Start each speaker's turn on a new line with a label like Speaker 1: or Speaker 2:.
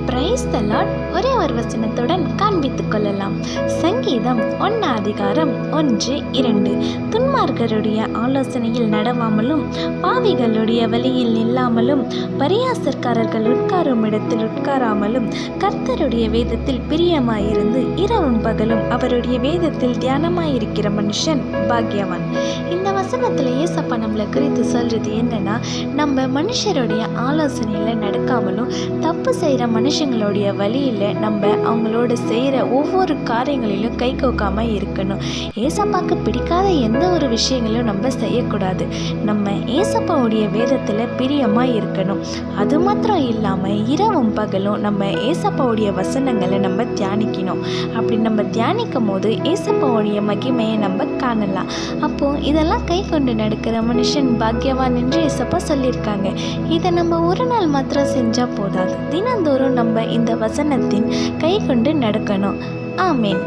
Speaker 1: Praise the Lord. ஒரே ஒரு வசனத்துடன் காண்பித்துக் கொள்ளலாம். சங்கீதம் 1:1-2. துன்மார்க்கருடைய ஆலோசனையில் நடவாமலும் பாவிகளுடைய வழியில் நில்லாமலும் பரியாசக்காரர்கள் உட்காரும் இடத்தில் உட்காராமலும் கர்த்தருடைய வேதத்தில் பிரியமாயிருந்து இரவும் பகலும் அவருடைய வேதத்தில் தியானமாயிருக்கிற மனுஷன் பாக்கியவான். இந்த வசனத்தில் ஏசப்பா நம்மளை குறித்து சொல்றது என்னன்னா, நம்ம மனுஷருடைய ஆலோசனையில் நடக்காமலும் தப்பு செய்கிற மனுஷங்களுடைய வழியில் நம்ம அவங்களோட செய்கிற ஒவ்வொரு காரியங்களிலும் கை கோக்காம இருக்கணும். ஏசப்பாவுக்கு பிடிக்காத எந்த ஒரு விஷயங்களும் நம்ம செய்யக்கூடாது. நம்ம ஏசப்பாவுடைய வேதத்தில் பிரியமாக இருக்கணும். அது மாத்திரம் இல்லாமல் இரவும் பகலும் நம்ம ஏசப்பாவுடைய வசனங்களை நம்ம தியானிக்கணும். அப்படி நம்ம தியானிக்கும் போது ஏசப்பாவுடைய மகிமையை நம்ம காணலாம். அப்போது இதெல்லாம் கை கொண்டு நடக்கிற மனுஷன் பாக்கியவான் என்று ஏசப்பா சொல்லியிருக்காங்க. இதை நம்ம ஒரு நாள் மாத்திரம் செஞ்சால் போதாது. தினந்தோறும் நம்ம இந்த வசனத்தின் கை கொண்டு நடக்கணும். ஆமேன்.